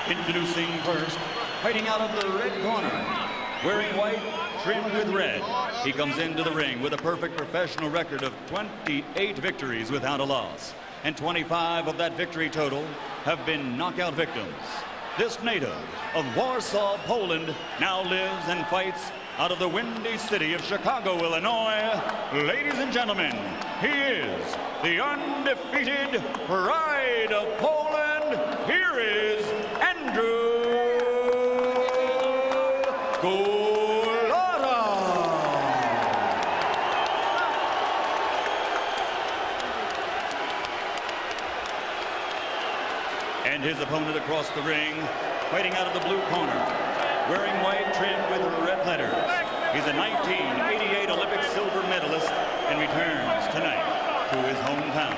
Introducing first, fighting out of the red corner, wearing white, trimmed with red. He comes into the ring with a perfect professional record of 28 victories without a loss, and 25 of that victory total have been knockout victims. This native of Warsaw, Poland, now lives and fights out of the windy city of Chicago, Illinois. Ladies and gentlemen, he is the undefeated pride of Poland. Here is GOLOTA. And his opponent across the ring, fighting out of the blue corner, wearing white trimmed with red letters. He's a 1988 Olympic silver medalist and returns tonight to his hometown.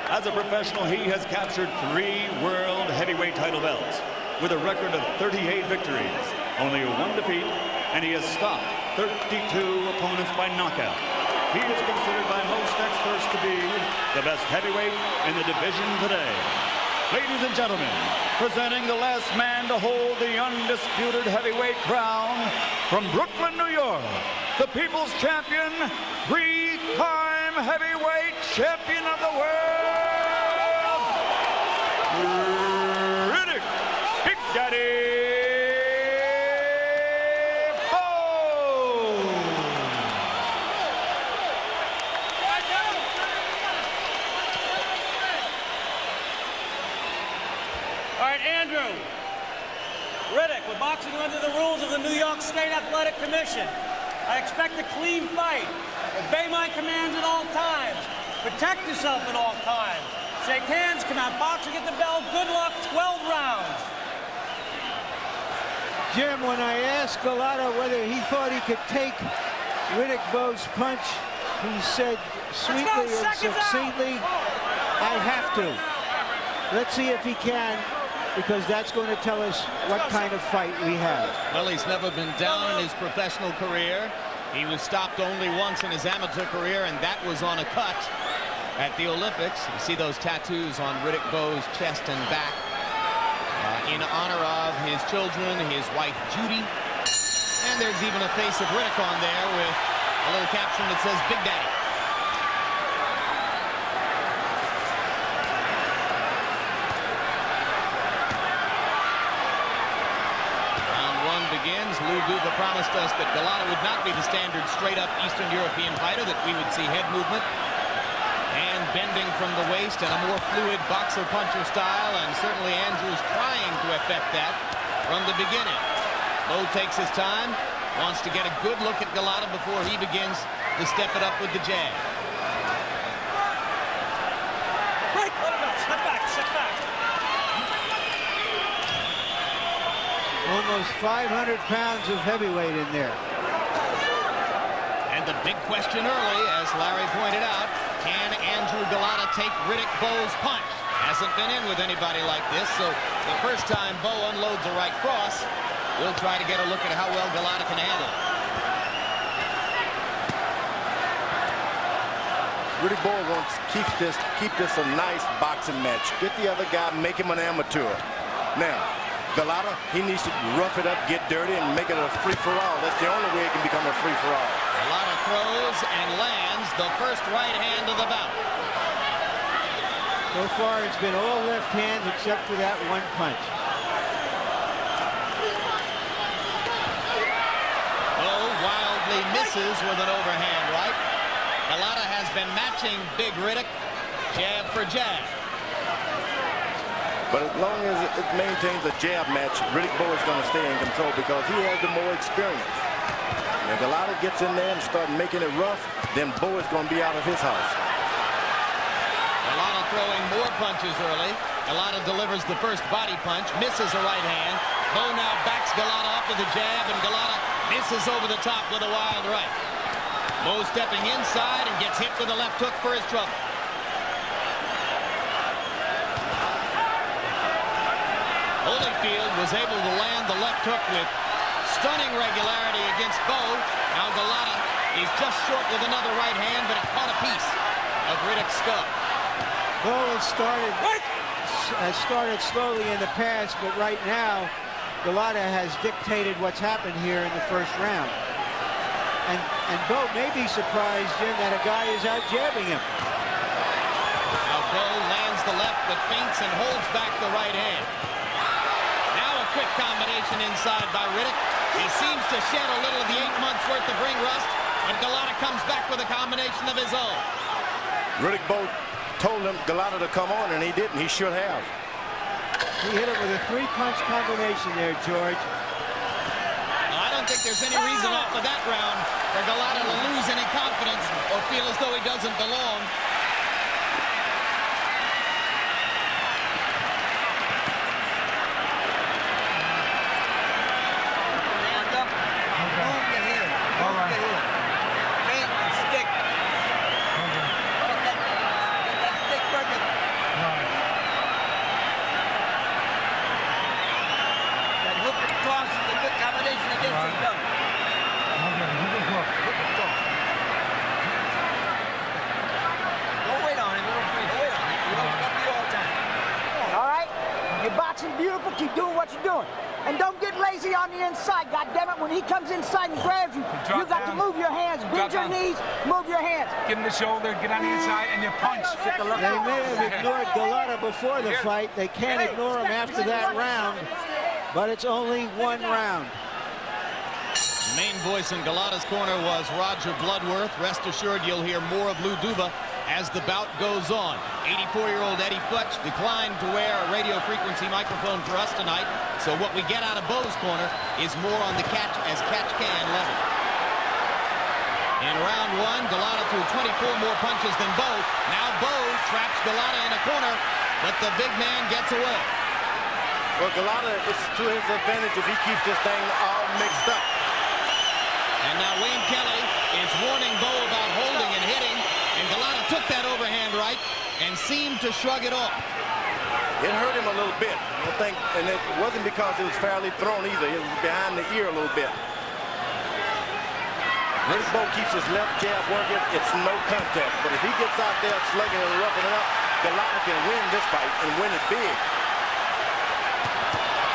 As a professional, he has captured 3 world heavyweight title belts with a record of 38 victories, only 1 defeat, and he has stopped 32 opponents by knockout. He is considered by most experts to be the best heavyweight in the division today. Ladies and gentlemen, presenting the last man to hold the undisputed heavyweight crown from Brooklyn, New York, the People's Champion, 3-time heavyweight champion of the world, Riddick Big Daddy BOWE. All right, Andrew. Riddick, we're boxing under the rules of the New York State Athletic Commission. I expect a clean fight. Obey my commands at all times. Protect yourself at all times. Shake hands, come out boxing at the bell. Good luck, 12 rounds. Jim, when I asked GOLOTA whether he thought he could take Riddick BOWE's punch, he said sweetly and succinctly, I have to. Let's see if he can, because that's going to tell us what kind of fight we have. Well, he's never been down in his professional career. He was stopped only once in his amateur career, and that was on a cut at the Olympics. You see those tattoos on Riddick BOWE's chest and back in honor of his children, his wife Judy. And there's even a face of Riddick on there with a little caption that says Big Daddy. Begins. Lou Duva promised us that GOLOTA would not be the standard straight-up Eastern European fighter, that we would see head movement and bending from the waist and a more fluid boxer-puncher style, and certainly Andrew's trying to affect that from the beginning. Lou takes his time, wants to get a good look at GOLOTA before he begins to step it up with the jab. Break! Step back, step back. Almost 500 pounds of heavyweight in there. And the big question early, as Larry pointed out, can Andrew GOLOTA take Riddick BOWE's punch? Hasn't been in with anybody like this, so the first time BOWE unloads a right cross, we'll try to get a look at how well GOLOTA can handle it. Riddick BOWE wants to keep this a nice boxing match. Get the other guy, make him an amateur. Now, GOLOTA, he needs to rough it up, get dirty, and make it a free-for-all. That's the only way it can become a free-for-all. GOLOTA throws and lands the first right hand of the bout. So far, it's been all left hands except for that one punch. BOWE wildly misses with an overhand right. GOLOTA has been matching Big Riddick, jab for jab. But as long as it maintains a jab match, Riddick BOWE is going to stay in control because he has the more experience. If GOLOTA gets in there and start making it rough, then BOWE is going to be out of his house. GOLOTA throwing more punches early. GOLOTA delivers the first body punch, misses a right hand. BOWE now backs GOLOTA up with a jab, and GOLOTA misses over the top with a wild right. BOWE stepping inside and gets hit with a left hook for his trouble. Holyfield was able to land the left hook with stunning regularity against BOWE. Now GOLOTA is just short with another right hand, but it caught a piece of Riddick's skull. BOWE has has started slowly in the past, but right now, GOLOTA has dictated what's happened here in the first round. And BOWE may be surprised, Jim, that a guy is out jabbing him. Now BOWE lands the left, but feints and holds back the right hand. Now a quick combination inside by Riddick. He seems to shed a little of the 8 months worth of ring rust, and GOLOTA comes back with a combination of his own. Riddick Bowe told him GOLOTA to come on, and he didn't. He should have. He hit it with a 3-punch combination there, George. I don't think there's any reason off of that round for GOLOTA to lose any confidence or feel as though he doesn't belong. Beautiful, keep doing what you're doing. And don't get lazy on the inside, goddammit. When he comes inside and grabs you, you got to move your hands, bend your knees, move your hands. Get in the shoulder, get on the inside, and you punch. They may have ignored GOLOTA before the fight. They can't ignore him after that round, but it's only 1 round. The main voice in GOLOTA's corner was Roger Bloodworth. Rest assured you'll hear more of Lou Duva as the bout goes on. 84-year-old Eddie Futch declined to wear a radio frequency microphone for us tonight, so what we get out of BOWE's corner is more on the catch as catch can level. In round 1, GOLOTA threw 24 more punches than BOWE. Now BOWE traps GOLOTA in a corner, but the big man gets away. Well, GOLOTA, it's to his advantage if he keeps this thing all mixed up. And now Wayne Kelly is warning BOWE about holding and hitting, and GOLOTA took that overhand right and seemed to shrug it off. It hurt him a little bit, I think, and it wasn't because it was fairly thrown either. It was behind the ear a little bit. Riddick Bowe keeps his left jab working. It's no contest, but if he gets out there slugging and roughing it up, GOLOTA can win this fight and win it big.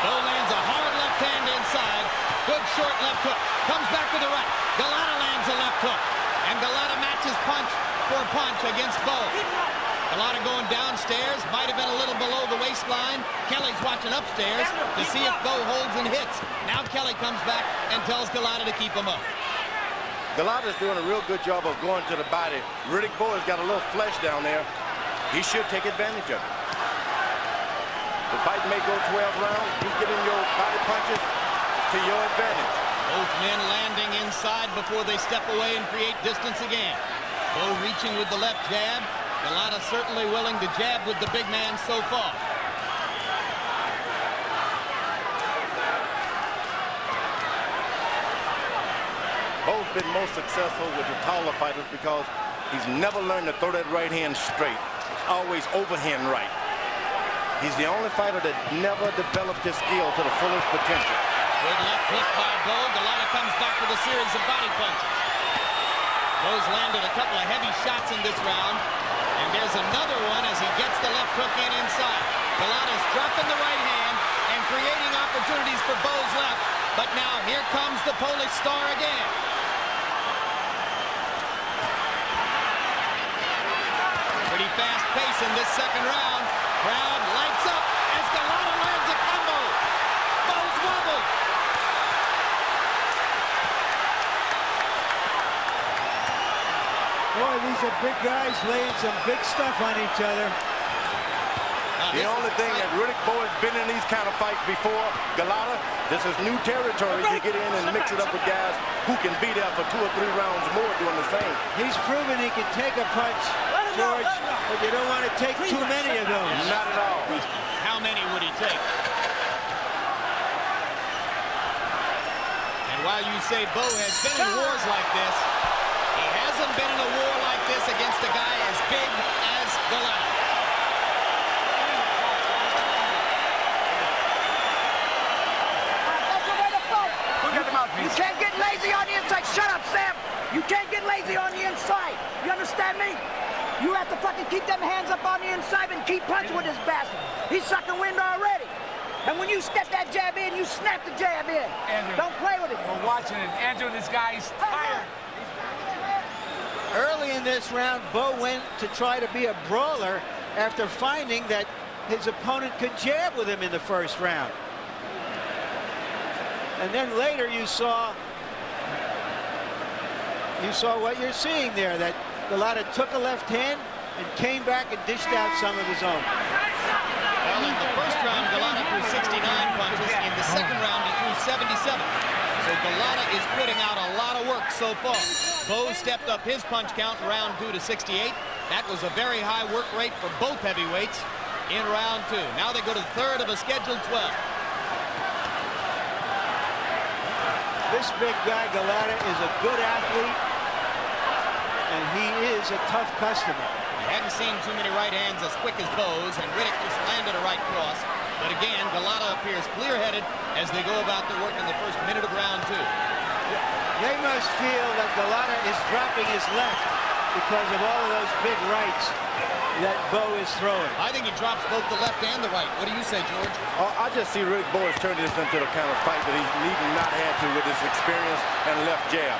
BOWE lands a hard left hand inside. Good short left hook. Comes back with a right. GOLOTA lands a left hook. And GOLOTA matches punch for punch against BOWE. GOLOTA going downstairs. Might have been a little below the waistline. Kelly's watching upstairs to see if BOWE holds and hits. Now Kelly comes back and tells GOLOTA to keep him up. GOLOTA's doing a real good job of going to the body. Riddick Bowe has got a little flesh down there. He should take advantage of it. The fight may go 12 rounds. You get in your body punches to your advantage. Both men landing inside before they step away and create distance again. BOWE reaching with the left jab. GOLOTA certainly willing to jab with the big man so far. BOWE's been most successful with the taller fighters because he's never learned to throw that right hand straight. It's always overhand right. He's the only fighter that never developed his skill to the fullest potential. Good left hook by BOWE. GOLOTA comes back with a series of body punches. BOWE's landed a couple of heavy shots in this round. And there's another one as he gets the left hook in inside. GOLOTA's dropping the right hand and creating opportunities for BOWE's left. But now here comes the Polish star again. Pretty fast pace in this second round. Crowd lights up as GOLOTA lands a combo. BOWE's wobbled. Boy, these are big guys laying some big stuff on each other. The only thing that Riddick Bowe has been in these kind of fights before, GOLOTA, this is new territory. You get in and mix it up with guys who can be there for 2 or 3 rounds more doing the same. He's proven he can take a punch, George, but you don't want to take too many of those. Not at all. How many would he take? And while you say BOWE has been in wars like this, he hasn't been in a war like this against a guy as big as GOLOTA. You can't get lazy on the inside. Shut up, Sam. You can't get lazy on the inside. You understand me? You have to fucking keep them hands up on the inside and keep punching with this bastard. He's sucking wind already. And when you step that jab in, you snap the jab in. Andrew, don't play with it. We're watching it. Andrew, this guy's tired. Early in this round, BOWE went to try to be a brawler after finding that his opponent could jab with him in the first round. And then later you saw what you're seeing there, that GOLOTA took a left hand and came back and dished out some of his own. Well, in the first round, GOLOTA threw 69 punches. In the second round, he threw 77. So GOLOTA is putting out a lot of work so far. BOWE stepped up his punch count in round 2 to 68. That was a very high work rate for both heavyweights in round 2. Now they go to the third of a scheduled 12. This big guy, GOLOTA, is a good athlete, and he is a tough customer. I hadn't seen too many right hands as quick as BOWE's, and Riddick just landed a right cross. But again, GOLOTA appears clear-headed as they go about their work in the first minute of round 2. They must feel that GOLOTA is dropping his left because of all of those big rights that BOWE is throwing. I think he drops both the left and the right. What do you say, George? I just see Riddick Bowe turn this into the kind of fight that he need not have to with his experience and left jab.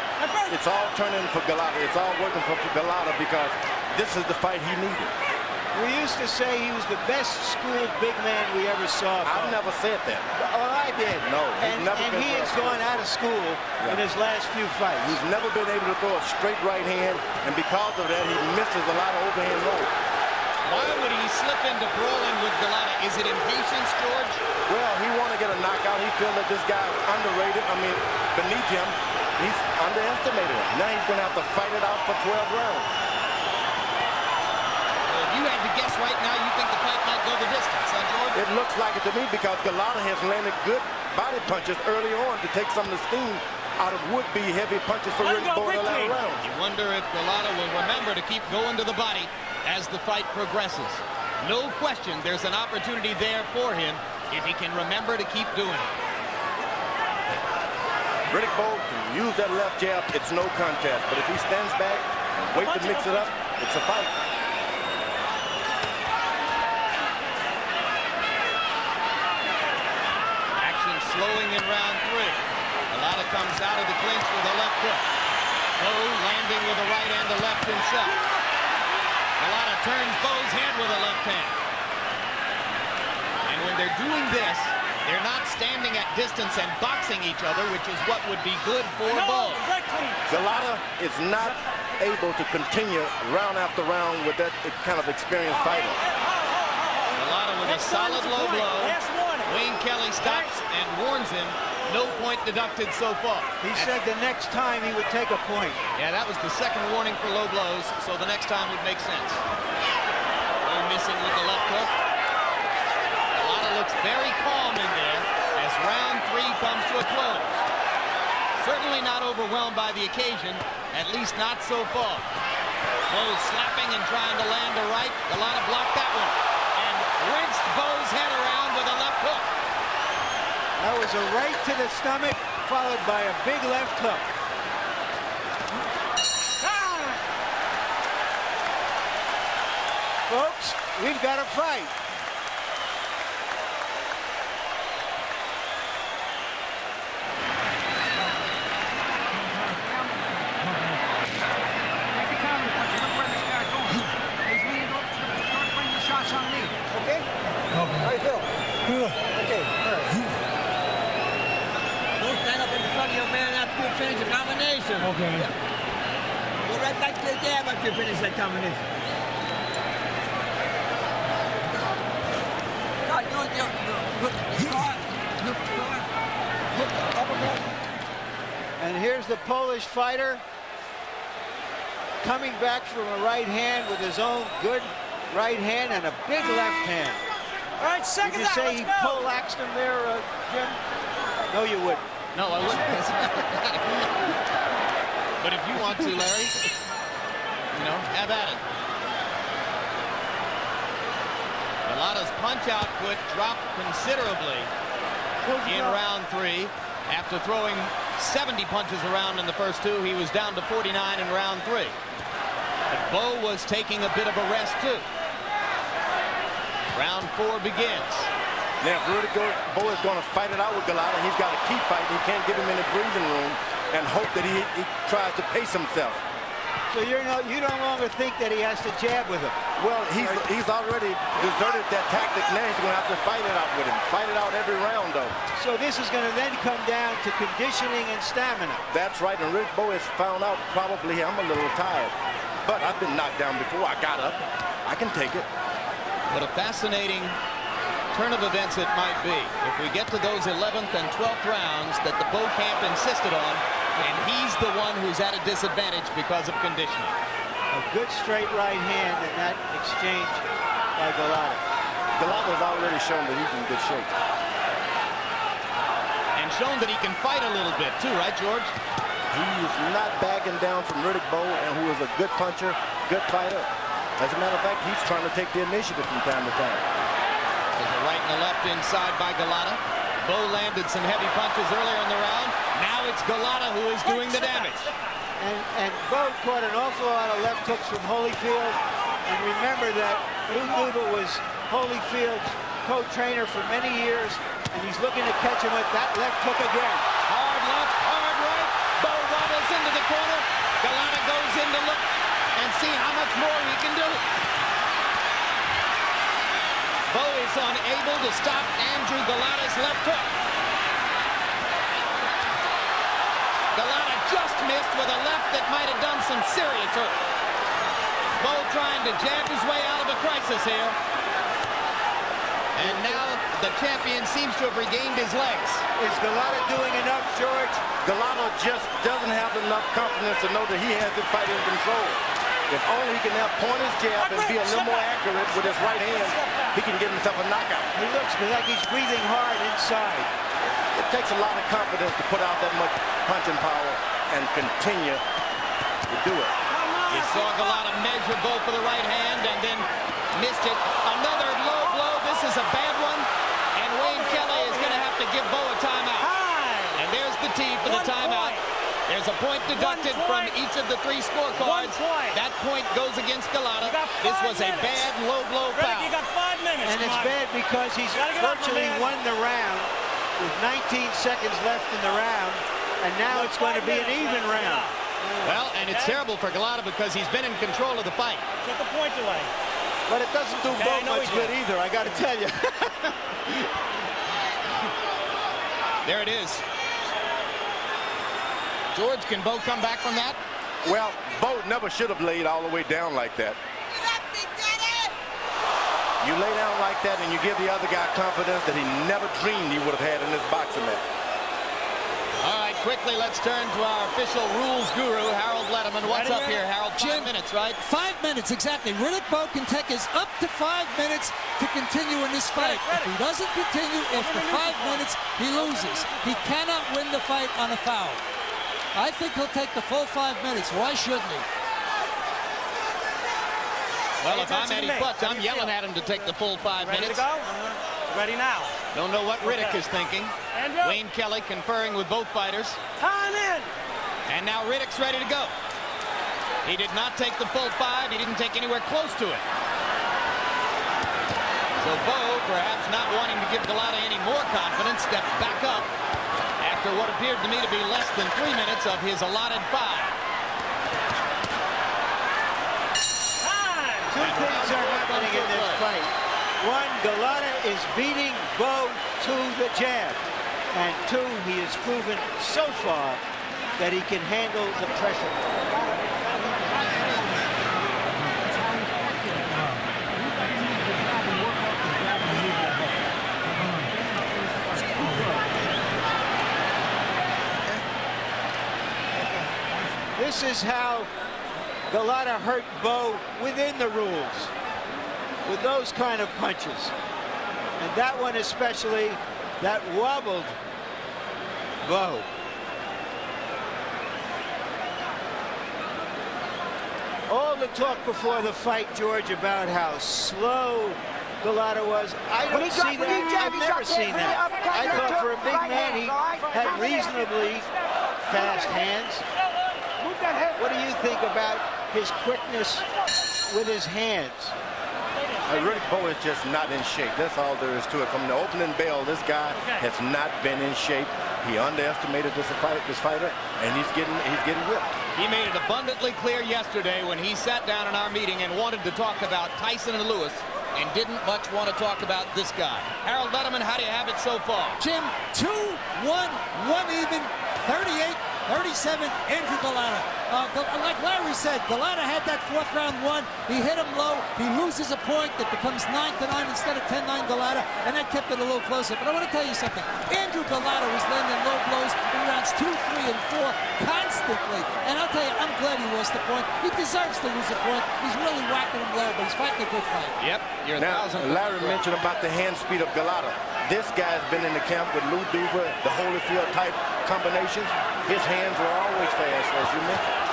It's all turning for GOLOTA. It's all working for GOLOTA because this is the fight he needed. We used to say he was the best schooled big man we ever saw. I've never said that. Oh, I did. No, he's never and been he has gone out of school in his last few fights. He's never been able to throw a straight right hand, and because of that, he misses a lot of overhand rolls. Why would he slip into brawling with GOLOTA? Is it impatience, George? Well, he want to get a knockout. He feels that this guy is underrated. I mean, beneath him, he's underestimated him. Now he's going to have to fight it out for 12 rounds. Well, if you had to guess right now, you think the fight might go the distance, huh, George? It looks like it to me because GOLOTA has landed good body punches early on to take some of the steam out of would-be heavy punches for Riddick Bowe in the latter round. You wonder if GOLOTA will remember to keep going to the body as the fight progresses. No question there's an opportunity there for him if he can remember to keep doing it. Riddick Bowe can use that left jab. It's no contest. But if he stands back and waits to mix it up, it's a fight. Action slowing in round 3. GOLOTA comes out of the clinch with a left hook. Bowe landing with a right and the left himself. GOLOTA turns Bowe's head with a left hand. And when they're doing this, they're not standing at distance and boxing each other, which is what would be good for Bowe. GOLOTA is not able to continue round after round with that kind of experienced fighter. GOLOTA with a solid low blow. Wayne Kelly stops and warns him. No point deducted so far. He said the next time he would take a point. Yeah, that was the second warning for low blows, so the next time would make sense. Bowe missing with the left hook. GOLOTA looks very calm in there as round 3 comes to a close. Certainly not overwhelmed by the occasion, at least not so far. Bowe slapping and trying to land a right. GOLOTA blocked that one and rinsed Bowe's head around with a left hook. That was a right to the stomach, followed by a big left hook. Folks, we've got a fight. Okay? How you feel? Okay, all right. Don't stand up in front of your man after you finish the combination. Okay. Yeah. Go right back to the jab after you finish that combination. And here's the Polish fighter coming back from a right hand with his own good right hand and a big left hand. All right, second Did you say he let's go. poleaxed him there, Jim? No, you wouldn't. No, I wouldn't. But if you want to, Larry, you know, have at it. GOLOTA's punch output dropped considerably in round 3. After throwing 70 punches around in the first 2, he was down to 49 in round 3. But BOWE was taking a bit of a rest too. Round 4 begins. Now, if BOWE is going to fight it out with GOLOTA, he's got to keep fighting. He can't give him any breathing room and hope that he tries to pace himself. So you no longer think that he has to jab with him? Well, he's already deserted that tactic. Now he's going to have to fight it out with him. Fight it out every round, though. So this is going to then come down to conditioning and stamina. That's right, and Riddick Bowe has found out probably I'm a little tired. But I've been knocked down before. I got up. I can take it. What a fascinating turn of events it might be if we get to those 11th and 12th rounds that the BOWE camp insisted on, and he's the one who's at a disadvantage because of conditioning. A good straight right hand in that exchange by GOLOTA. GOLOTA's already shown that he's in good shape. And shown that he can fight a little bit too, right, George? He's not backing down from Riddick Bowe, and who is a good puncher, good fighter. As a matter of fact, he's trying to take the initiative from time to time. There's a right and a left inside by GOLOTA. BOWE landed some heavy punches earlier in the round. Now it's GOLOTA who is doing the damage. And BOWE caught an awful lot of left hooks from Holyfield. And remember that Lou Duva was Holyfield's co-trainer for many years, and he's looking to catch him with that left hook again. Hard left, hard right. BOWE wobbles into the corner. GOLOTA goes in to look and see how much more he can do. BOWE is unable to stop Andrew GOLOTA's left hook. GOLOTA just missed with a left that might have done some serious hurt. BOWE trying to jab his way out of a crisis here. And now the champion seems to have regained his legs. Is GOLOTA doing enough, George? GOLOTA just doesn't have enough confidence to know that he has the fight in control. If only he can now point his jab and be a little more accurate with his right hand, he can get himself a knockout. He looks like he's breathing hard inside. It takes a lot of confidence to put out that much punching power and continue to do it. You saw GOLOTA measure BOWE for the right hand and then missed it. Another low blow. This is a bad one. And Wayne Kelly is going to have to give BOWE a timeout. And there's the T for the timeout. There's a point deducted from each of the 3 scorecards. That point goes against GOLOTA. This was a bad low blow foul. You got 5 minutes. And it's bad because he's virtually won the round with 19 seconds left in the round. And now it's going to be an even round. Well, and it's terrible for GOLOTA because he's been in control of the fight. Get the point away. But it doesn't do BOWE much good either, I got to tell you. There it is. George, can BOWE come back from that? Well, BOWE never should have laid all the way down like that. You lay down like that and you give the other guy confidence that he never dreamed he would have had in this boxing match. All right, quickly, let's turn to our official rules guru, Harold Letterman. What's up here, Harold? 5 minutes, right? 5 minutes, exactly. Riddick Bowe can take us up to 5 minutes to continue in this fight. If he doesn't continue after 5 minutes, he loses. He cannot win the fight on a foul. I think he'll take the full 5 minutes. Why shouldn't he? Well, if I'm Eddie Futz, I'm yelling at him to take the full 5 minutes. Ready to go? Ready now. Don't know what Riddick is thinking. Wayne Kelly conferring with both fighters. Time in. And now Riddick's ready to go. He did not take the full 5. He didn't take anywhere close to it. So BOWE, perhaps not wanting to give GOLOTA any more confidence, steps back up after what appeared to me to be less than 3 minutes of his allotted 5. Two things are happening in this fight. One, GOLOTA is beating BOWE to the jab. And 2, he has proven so far that he can handle the pressure. This is how GOLOTA hurt BOWE within the rules, with those kind of punches. And that one especially, that wobbled BOWE. All the talk before the fight, George, about how slow GOLOTA was. I don't see that. I've never seen that. I thought for a big man, he had reasonably fast hands. What do you think about his quickness with his hands. Riddick Bowe is just not in shape. That's all there is to it. From the opening bell, this guy has not been in shape. He underestimated this fighter, and he's getting whipped. He made it abundantly clear yesterday when he sat down in our meeting and wanted to talk about Tyson and Lewis and didn't much want to talk about this guy. Harold Letterman, how do you have it so far? Jim, 2-1, 1 even, 38-37, Andrew Golota. Like Larry said, Golota had that 4th round one. He hit him low. He loses a point that becomes 9-9 instead of 10-9 Golota, and that kept it a little closer. But I want to tell you something. Andrew Golota was landing low blows in rounds 2, 3, and 4 constantly. And I'll tell you, I'm glad he lost the point. He deserves to lose a point. He's really whacking him low, but he's fighting a good fight. Yep. You're now, Larry mentioned about the hand speed of Golota. This guy's been in the camp with Lou Duva, the Holyfield type combinations. His hands were always fast, as you mentioned.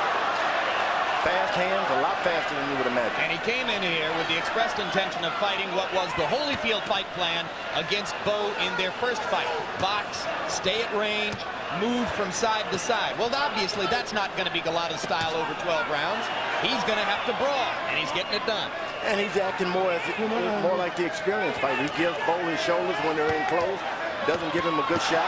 Fast hands, a lot faster than you would imagine. And he came in here with the expressed intention of fighting what was the Holyfield fight plan against Bowe in their first fight. Box, stay at range, move from side to side. Well, obviously, that's not going to be Golota's style over 12 rounds. He's going to have to brawl, and he's getting it done. And he's acting more like the experienced fighter. He gives Bowe his shoulders when they're in close, doesn't give him a good shot.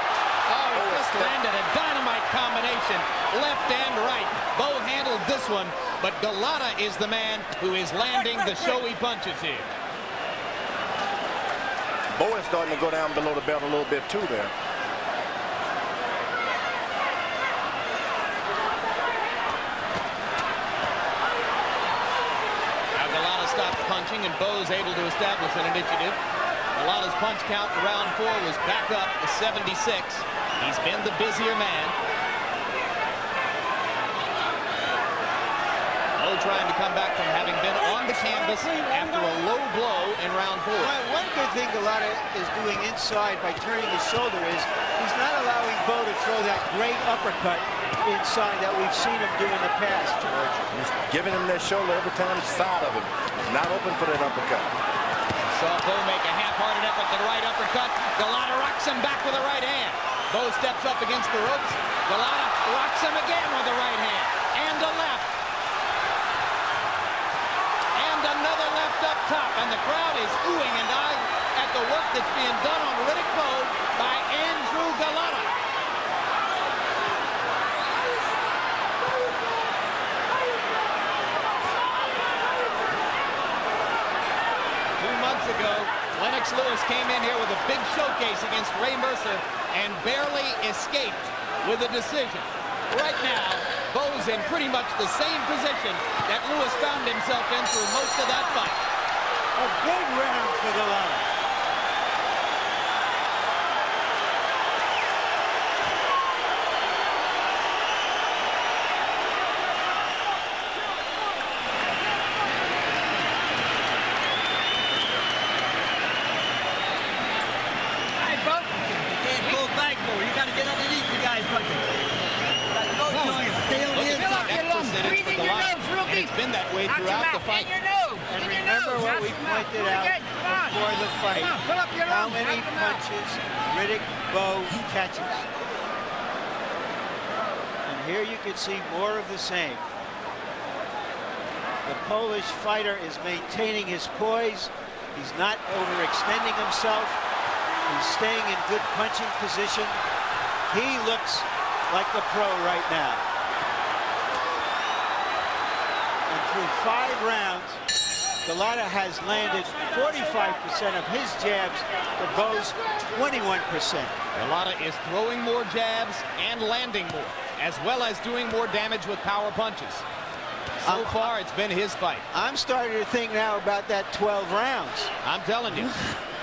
Oh, he just landed a dynamite combination, left and right. Bowe handled this one, but Golota is the man who is landing the showy punches here. Bowe is starting to go down below the belt a little bit too there. Stops punching, and Bowe's able to establish an initiative. Golota's punch count in round 4 was back up to 76. He's been the busier man. Bowe trying to come back from having been on the canvas after a low blow in round 4. One good thing Golota is doing inside by turning his shoulder is he's not allowing Bowe to throw that great uppercut inside that we've seen him do in the past, George. He's giving him that shoulder every time side of him. Not open for that uppercut. Saw Bowe make a half-hearted effort to the right uppercut. Golota rocks him back with the right hand. Bowe steps up against the ropes. Golota rocks him again with the right hand. And a left. And another left up top. And the crowd is oohing and eyeing at the work that's being done on Riddick Bowe by Andrew Golota. Ago, Lennox Lewis came in here with a big showcase against Ray Mercer and barely escaped with a decision. Right now, Bowe's in pretty much the same position that Lewis found himself in through most of that fight. A big round for Golota. It's been that way throughout the fight. And remember what we pointed out before the fight. How many punches Riddick Bowe catches. And here you can see more of the same. The Polish fighter is maintaining his poise. He's not overextending himself. He's staying in good punching position. He looks like the pro right now. Through 5 rounds, Golota has landed 45% of his jabs to Bowe's 21%. Golota is throwing more jabs and landing more, as well as doing more damage with power punches. So far, it's been his fight. I'm starting to think now about that 12 rounds. I'm telling you,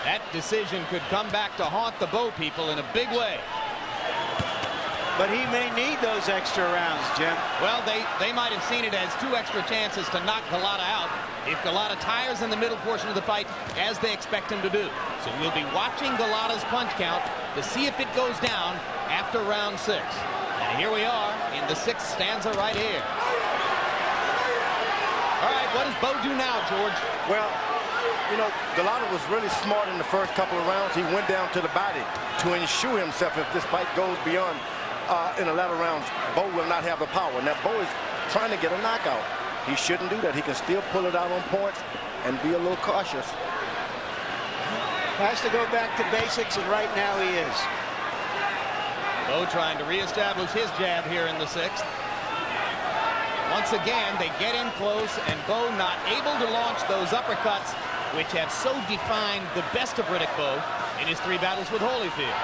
that decision could come back to haunt the Bowe people in a big way. But he may need those extra rounds, Jim. Well, they might have seen it as 2 extra chances to knock Golota out if Golota tires in the middle portion of the fight, as they expect him to do. So we'll be watching Golota's punch count to see if it goes down after round 6. And here we are in the 6th stanza right here. All right, what does Bowe do now, George? Well, you know, Golota was really smart in the first couple of rounds. He went down to the body to ensure himself if this fight goes beyond in the latter rounds, Bowe will not have the power. Now, Bowe is trying to get a knockout. He shouldn't do that. He can still pull it out on points and be a little cautious. Has to go back to basics, and right now he is. BOWE trying to reestablish his jab here in the 6th. Once again, they get in close, and BOWE not able to launch those uppercuts, which have so defined the best of Riddick Bowe in his 3 battles with Holyfield.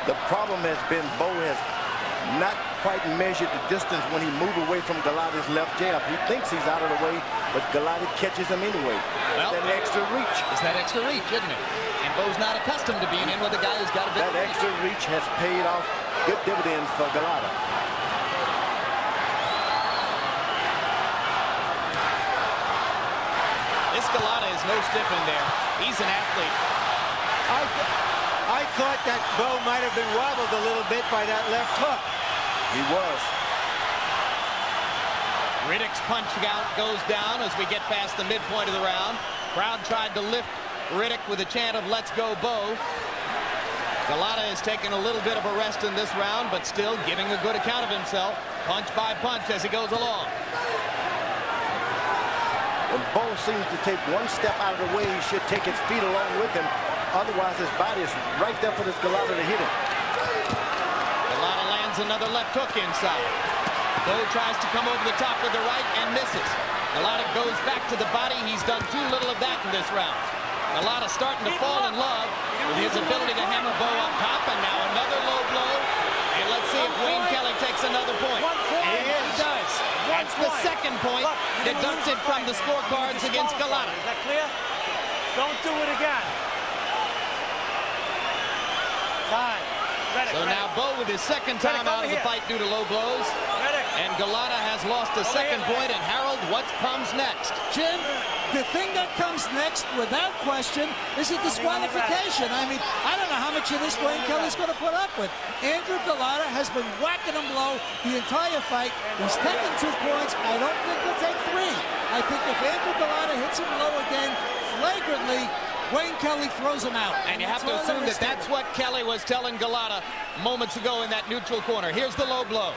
The problem has been BOWE has not quite measured the distance when he moved away from GOLOTA's left jab. He thinks he's out of the way, but GOLOTA catches him anyway. Well, that extra reach. It's that extra reach, isn't it? And BOWE's not accustomed to being in with a guy who's got a bit of That extra reach has paid off good dividends for GOLOTA. This GOLOTA is no stiff in there. He's an athlete. I thought that BOWE might have been wobbled a little bit by that left hook. He was. Riddick's punch count goes down as we get past the midpoint of the round. Crowd tried to lift Riddick with a chant of "Let's go, BOWE." GOLOTA has taken a little bit of a rest in this round, but still giving a good account of himself, punch by punch as he goes along. When BOWE seems to take one step out of the way, he should take his feet along with him. Otherwise, his body is right there for this GOLOTA to hit him. GOLOTA lands another left hook inside. BOWE tries to come over the top with the right and misses. GOLOTA goes back to the body. He's done too little of that in this round. GOLOTA starting to fall in love with his ability to hammer BOWE up top, and now another low blow. And let's see if Wayne Kelly takes another point. And he does. That's the second point deducted from the scorecards against GOLOTA. Is that clear? Don't do it again. Time. So now BOWE with his second time out of the fight due to low blows. And GOLOTA has lost a second point. And Harold, what comes next? Jim, the thing that comes next, without question, is a disqualification. I mean, I don't know how much of this Wayne Kelly's going to put up with. Andrew GOLOTA has been whacking him low the entire fight. He's taken 2 points. I don't think he'll take 3. I think if Andrew GOLOTA hits him low again, flagrantly, Wayne Kelly throws him out. And you have to assume that that's what Kelly was telling GOLOTA moments ago in that neutral corner. Here's the low blow.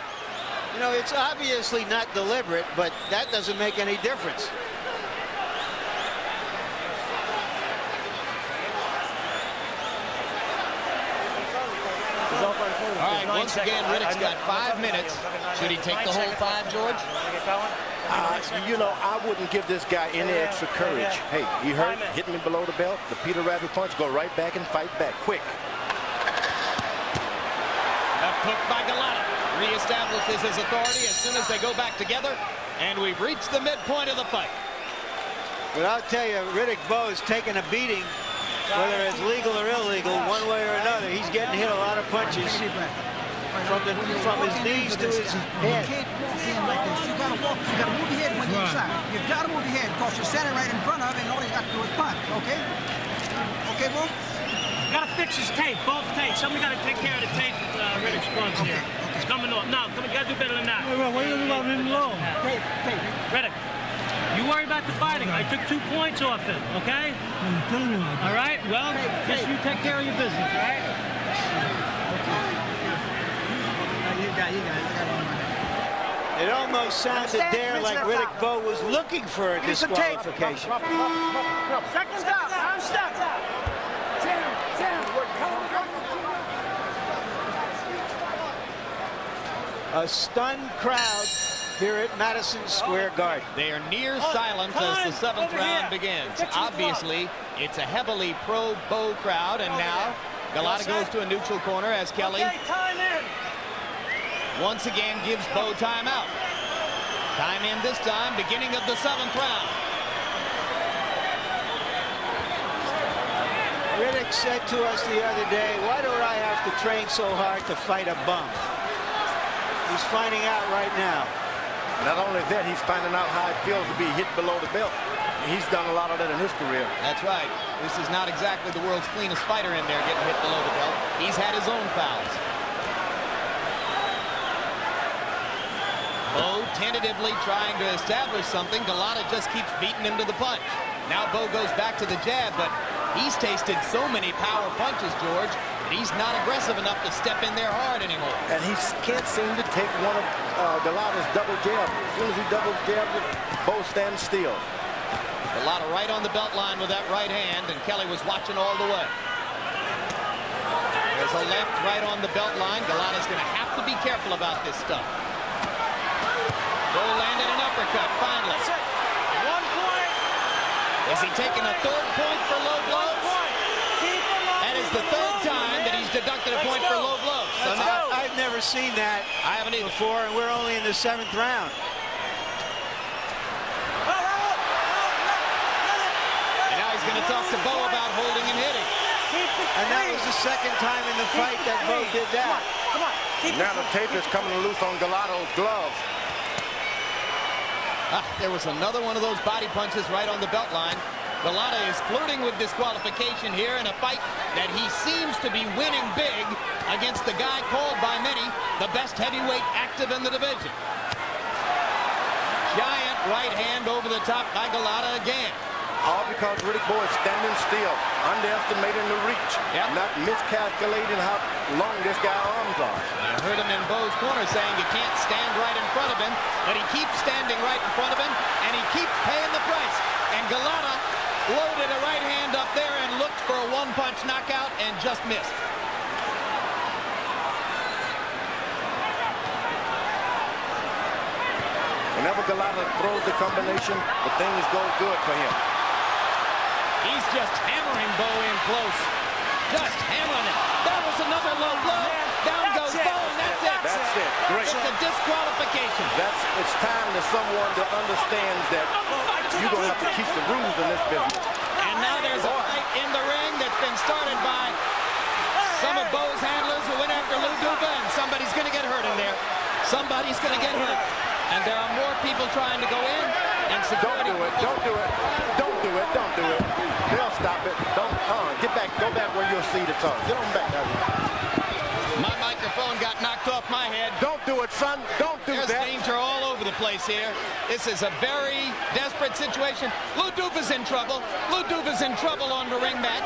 You know, it's obviously not deliberate, but that doesn't make any difference. All right, once again, Riddick's got 5 minutes. Should he take the whole 5, George? You know, I wouldn't give this guy any extra courage. Hey, he hurt, hit me below the belt. The Peter Rabbit punch, go right back and fight back, quick. Left hook by GOLOTA. Reestablishes his authority as soon as they go back together. And we've reached the midpoint of the fight. But I'll tell you, Riddick Bowe is taking a beating, whether it's legal or illegal, one way or another. He's getting hit a lot of punches from his knees to his head. You can't walk in like this. You gotta walk. You gotta move your head when you're inside. You gotta move your head because you're standing right in front of it, and all you got to do is punch. Okay? Okay, Bo? Gotta fix his tape, both tapes. Somebody gotta take care of the tape. Riddick's gloves here. It's coming off. No, you gotta do better than that. What are you about him low? Tape. Riddick, you worry about the fighting. I took 2 points off him. Okay? All right. Well, just you take care of your business. All right? It almost sounded there like Riddick Bowe was looking for a disqualification. Second stop. I'm stuck. A stunned crowd here at Madison Square Garden. They are near silence as the 7th round begins. Obviously, it's a heavily pro-BOWE crowd, and now GOLOTA goes to a neutral corner as Kelly once again gives BOWE timeout. Time in this time, beginning of the 7th round. Riddick said to us the other day, why do I have to train so hard to fight a bum? He's finding out right now. Not only that, he's finding out how it feels to be hit below the belt. He's done a lot of that in his career. That's right. This is not exactly the world's cleanest fighter in there getting hit below the belt. He's had his own fouls. BOWE tentatively trying to establish something. GOLOTA just keeps beating him to the punch. Now BOWE goes back to the jab, but He's tasted so many power punches, George, that he's not aggressive enough to step in there hard anymore. And he can't seem to take one of GOLOTA's double jabs. As soon as he double jabs it, Bowe stands still. GOLOTA right on the belt line with that right hand, and Kelly was watching all the way. There's a left right on the belt line. GOLOTA's going to have to be careful about this stuff. Bowe landed an uppercut, finally. 1 point. Is he taking a third point for low blows? That is the third time that he's deducted a point for low blows. So now, I've never seen that I haven't either. before, and we're only in the 7th round. And now he's going to talk to Bowe about holding and hitting. And that was the 2nd time in the fight that Bowe did that. Come on. Now the tape is coming loose on GOLOTA's gloves. There was another one of those body punches right on the belt line. GOLOTA is flirting with disqualification here in a fight that he seems to be winning big against the guy called by many the best heavyweight active in the division. Giant right hand over the top by GOLOTA again. All because Riddick Bowe is standing still, underestimating the reach, not miscalculating how long this guy's arms are. You heard him in Bowe's corner saying you can't stand right in front of him, but he keeps standing right in front of him, and he keeps paying the price. And GOLOTA loaded a right hand up there and looked for a one-punch knockout and just missed. Whenever GOLOTA throws the combination, the things go good for him. He's just hammering Bowe in close. Just hammering it. There was another low blow. Down goes Bowe, and that's it. That's it. Great. It's a disqualification. It's time to someone that understands that you're going to have to keep the rules in this business. And now there's a fight in the ring that's been started by some of Bowe's handlers who went after Lou Duva, and somebody's going to get hurt in there. Somebody's going to get hurt. And there are more people trying to go in. And security. Don't do it. Don't do it. Don't do it. Don't do it. They'll stop it. Don't. Get back. Go back where you'll see the tongue. Get on back. My microphone got knocked off my head. Don't do it, son. Don't do There's that. danger all over the place here. This is a very desperate situation. Lou Duva's in trouble. Lou Duva's in trouble on the ring mat.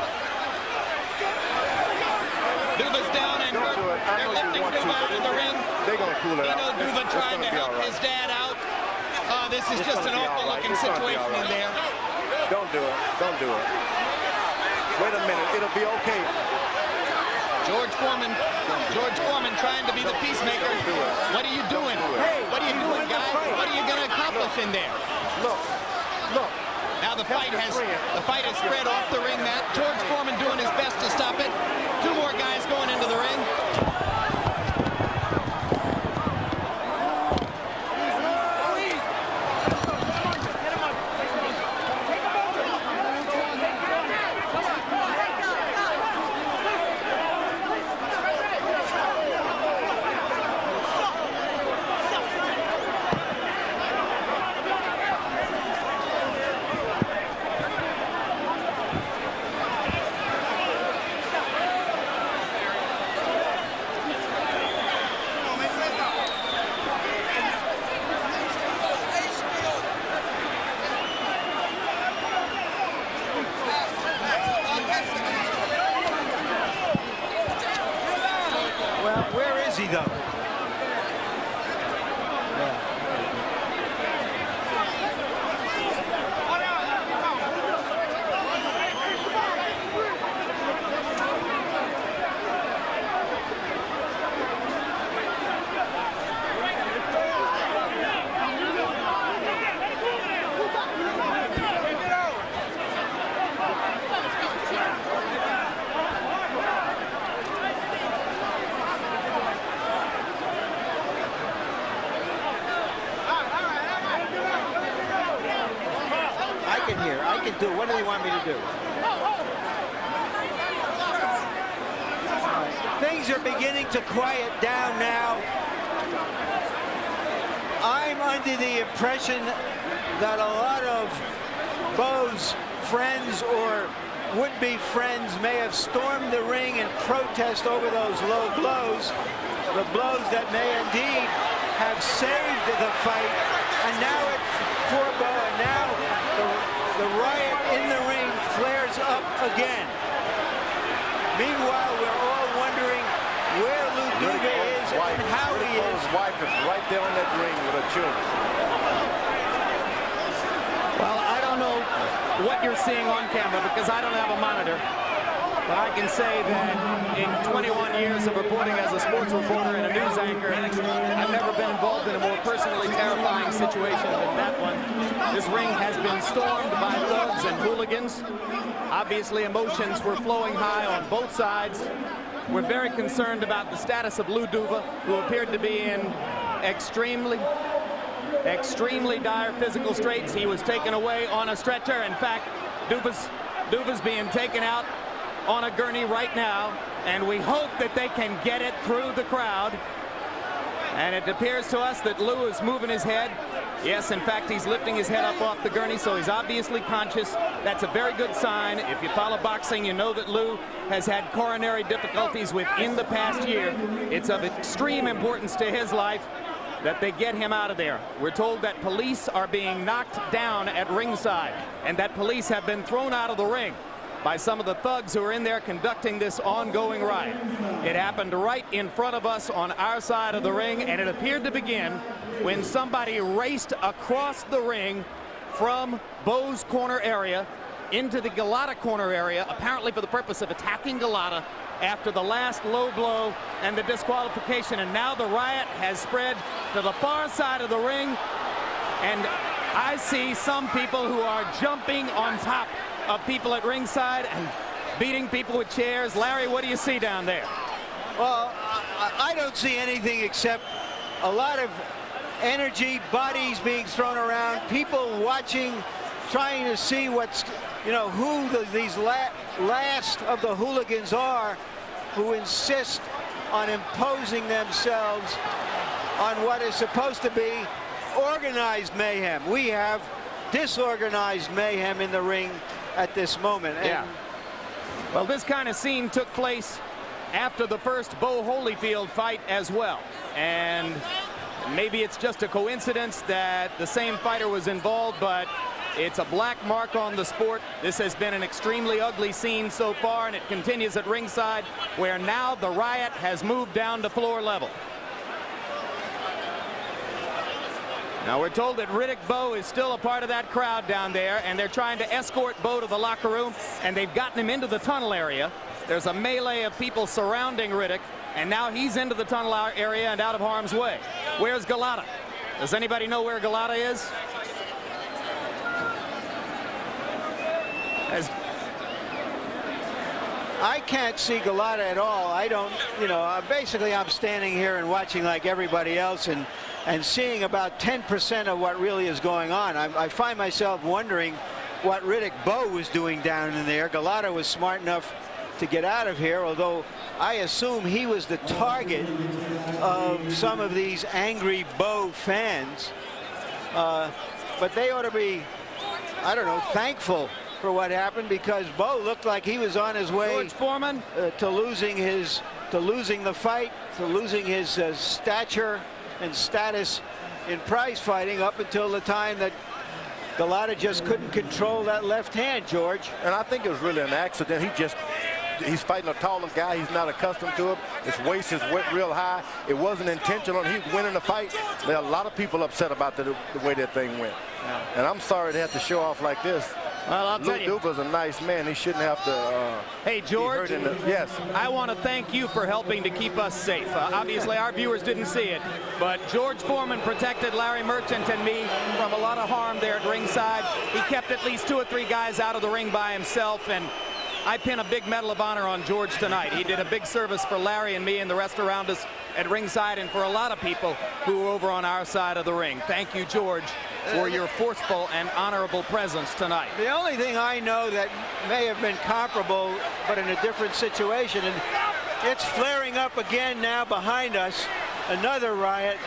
Duva's down and hurt. They're lifting Duva out of the ring. They're going to cool it out. You know Duva trying to help his dad out. This is just an awful-looking situation in there. Don't do it. Don't do it. Wait a minute. It'll be okay. George Foreman trying to be the peacemaker. What are you doing? What are you doing, guy? What are you going to accomplish in there? Look. Now the fight has spread off the ring mat. George Foreman doing his best to stop it. 2 more guys going into the ring. Where is he, though? I can do. What do they want me to do? Things are beginning to quiet down now. I'm under the impression that a lot of Bowe's friends or would-be friends may have stormed the ring in protest over those low blows, the blows that may indeed have saved the fight. And now it's for Bowe, and now the riot in the ring flares up again. Meanwhile, we're all wondering where Lou Duva is and how he is. His wife is right there in that ring with her children. Well, I don't know what you're seeing on camera because I don't have a monitor. But I can say that in 21 years of reporting as a sports reporter and a news anchor, I've never been involved in a more personally terrifying situation than that one. This ring has been stormed by thugs and hooligans. Obviously, emotions were flowing high on both sides. We're very concerned about the status of Lou Duva, who appeared to be in extremely dire physical straits. He was taken away on a stretcher. In fact, Duva's being taken out on a gurney right now, and we hope that they can get it through the crowd. And it appears to us that Lou is moving his head. Yes, in fact, he's lifting his head up off the gurney, so he's obviously conscious. That's a very good sign. If you follow boxing, you know that Lou has had coronary difficulties within the past year. It's of extreme importance to his life that they get him out of there. We're told that police are being knocked down at ringside, and that police have been thrown out of the ring by some of the thugs who are in there conducting this ongoing riot. It happened right in front of us on our side of the ring, and it appeared to begin when somebody raced across the ring from BOWE's corner area into the GOLOTA corner area, apparently for the purpose of attacking GOLOTA after the last low blow and the disqualification. And now the riot has spread to the far side of the ring, and I see some people who are jumping on top of people at ringside and beating people with chairs. Larry, what do you see down there? Well, I don't see anything except a lot of energy, bodies being thrown around, people watching, trying to see what's, who these last of the hooligans are who insist on imposing themselves on what is supposed to be organized mayhem. We have disorganized mayhem in the ring at this moment. Yeah. Well, this kind of scene took place after the first Bo Holyfield fight as well. And maybe it's just a coincidence that the same fighter was involved, but it's a black mark on the sport. This has been an extremely ugly scene so far, and it continues at ringside, where now the riot has moved down to floor level. Now we're told that Riddick Bowe is still a part of that crowd down there, and they're trying to escort Bowe to the locker room, and they've gotten him into the tunnel area. There's a melee of people surrounding Riddick, and now he's into the tunnel area and out of harm's way. Where's GOLOTA? Does anybody know where GOLOTA is? I can't see GOLOTA at all. I don't, basically I'm standing here and watching like everybody else and seeing about 10% of what really is going on. I find myself wondering what Riddick Bowe was doing down in there. GOLOTA was smart enough to get out of here, although I assume he was the target of some of these angry Bowe fans. But they ought to be, I don't know, thankful for what happened, because Bowe looked like he was on his way George Foreman to losing the fight, to losing his stature and status in prize fighting, up until the time that GOLOTA just couldn't control that left hand, George. And I think it was really an accident. He's fighting a taller guy. He's not accustomed to it. His waist is real high. It wasn't intentional. He was winning the fight. There are a lot of people upset about the way that thing went. Yeah. And I'm sorry to have to show off like this. Well, I'll tell you, Lou Duva's a nice man. He shouldn't have to. Hey, George. Yes. I want to thank you for helping to keep us safe. Obviously, our viewers didn't see it, but George Foreman protected Larry Merchant and me from a lot of harm there at ringside. He kept at least 2 or 3 guys out of the ring by himself, and I pin a big Medal of Honor on George tonight. He did a big service for Larry and me and the rest around us at ringside, and for a lot of people who were over on our side of the ring. Thank you, George, for your forceful and honorable presence tonight. The only thing I know that may have been comparable, but in a different situation, and it's flaring up again now behind us. Another riot.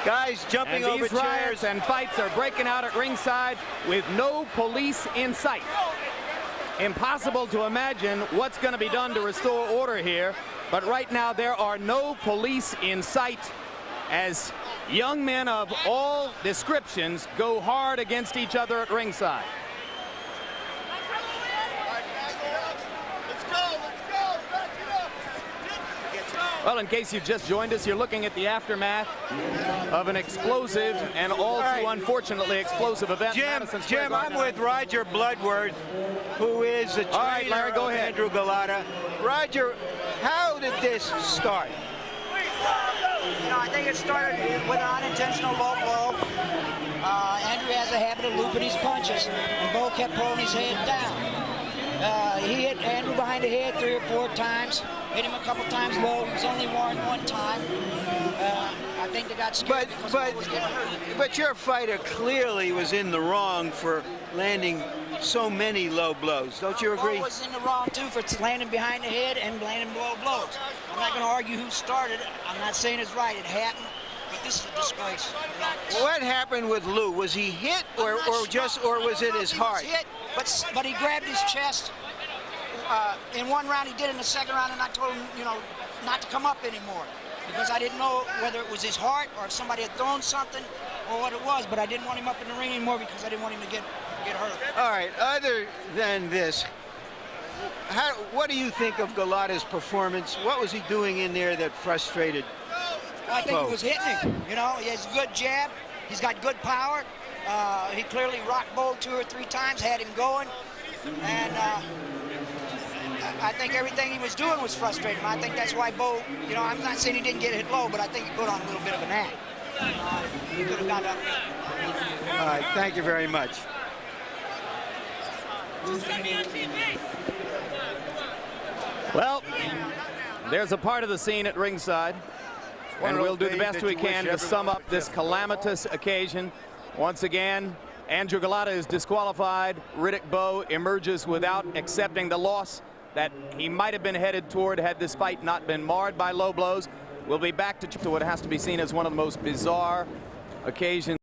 Guys jumping over chairs. These riots and fights are breaking out at ringside with no police in sight. Impossible to imagine what's going to be done to restore order here, but right now there are no police in sight as young men of all descriptions go hard against each other at ringside. Well, in case you've just joined us, you're looking at the aftermath of an explosive and all too unfortunately explosive event. Jim, I'm with Roger Bloodworth, who is the trainer Larry, go ahead. Andrew GOLOTA. Roger, how did this start? You know, I think it started with an unintentional low blow. Andrew has a habit of looping his punches, and BOWE kept pulling his head down. He hit Andrew behind the head 3 or 4 times, hit him a couple times low. He was only warned 1 time. I think they got scared because BOWE was getting hurt. But your fighter clearly was in the wrong for landing so many low blows. Don't you agree? BOWE was in the wrong, too, for landing behind the head and landing low blows. I'm not going to argue who started it. I'm not saying it's right. It happened. But this is a disgrace. What happened with Lou? Was he hit, or was it his heart? He was hit, but he grabbed his chest. In 1 round, he did. In the 2nd round, and I told him, you know, not to come up anymore because I didn't know whether it was his heart or if somebody had thrown something or what it was. But I didn't want him up in the ring anymore because I didn't want him to get hurt. All right. Other than this, what do you think of GOLOTA's performance? What was he doing in there that frustrated? I think he was hitting him. You know, he has a good jab. He's got good power. He clearly rocked BOWE 2 or 3 times, had him going. And I think everything he was doing was frustrating him. I think that's why BOWE, you know, I'm not saying he didn't get hit low, but I think he put on a little bit of an act. He could have got up. All right, thank you very much. Well, there's a part of the scene at ringside. And we'll do the best we can to sum up this calamitous occasion. Once again, Andrew GOLOTA is disqualified. Riddick BOWE emerges without accepting the loss that he might have been headed toward had this fight not been marred by low blows. We'll be back to what has to be seen as one of the most bizarre occasions.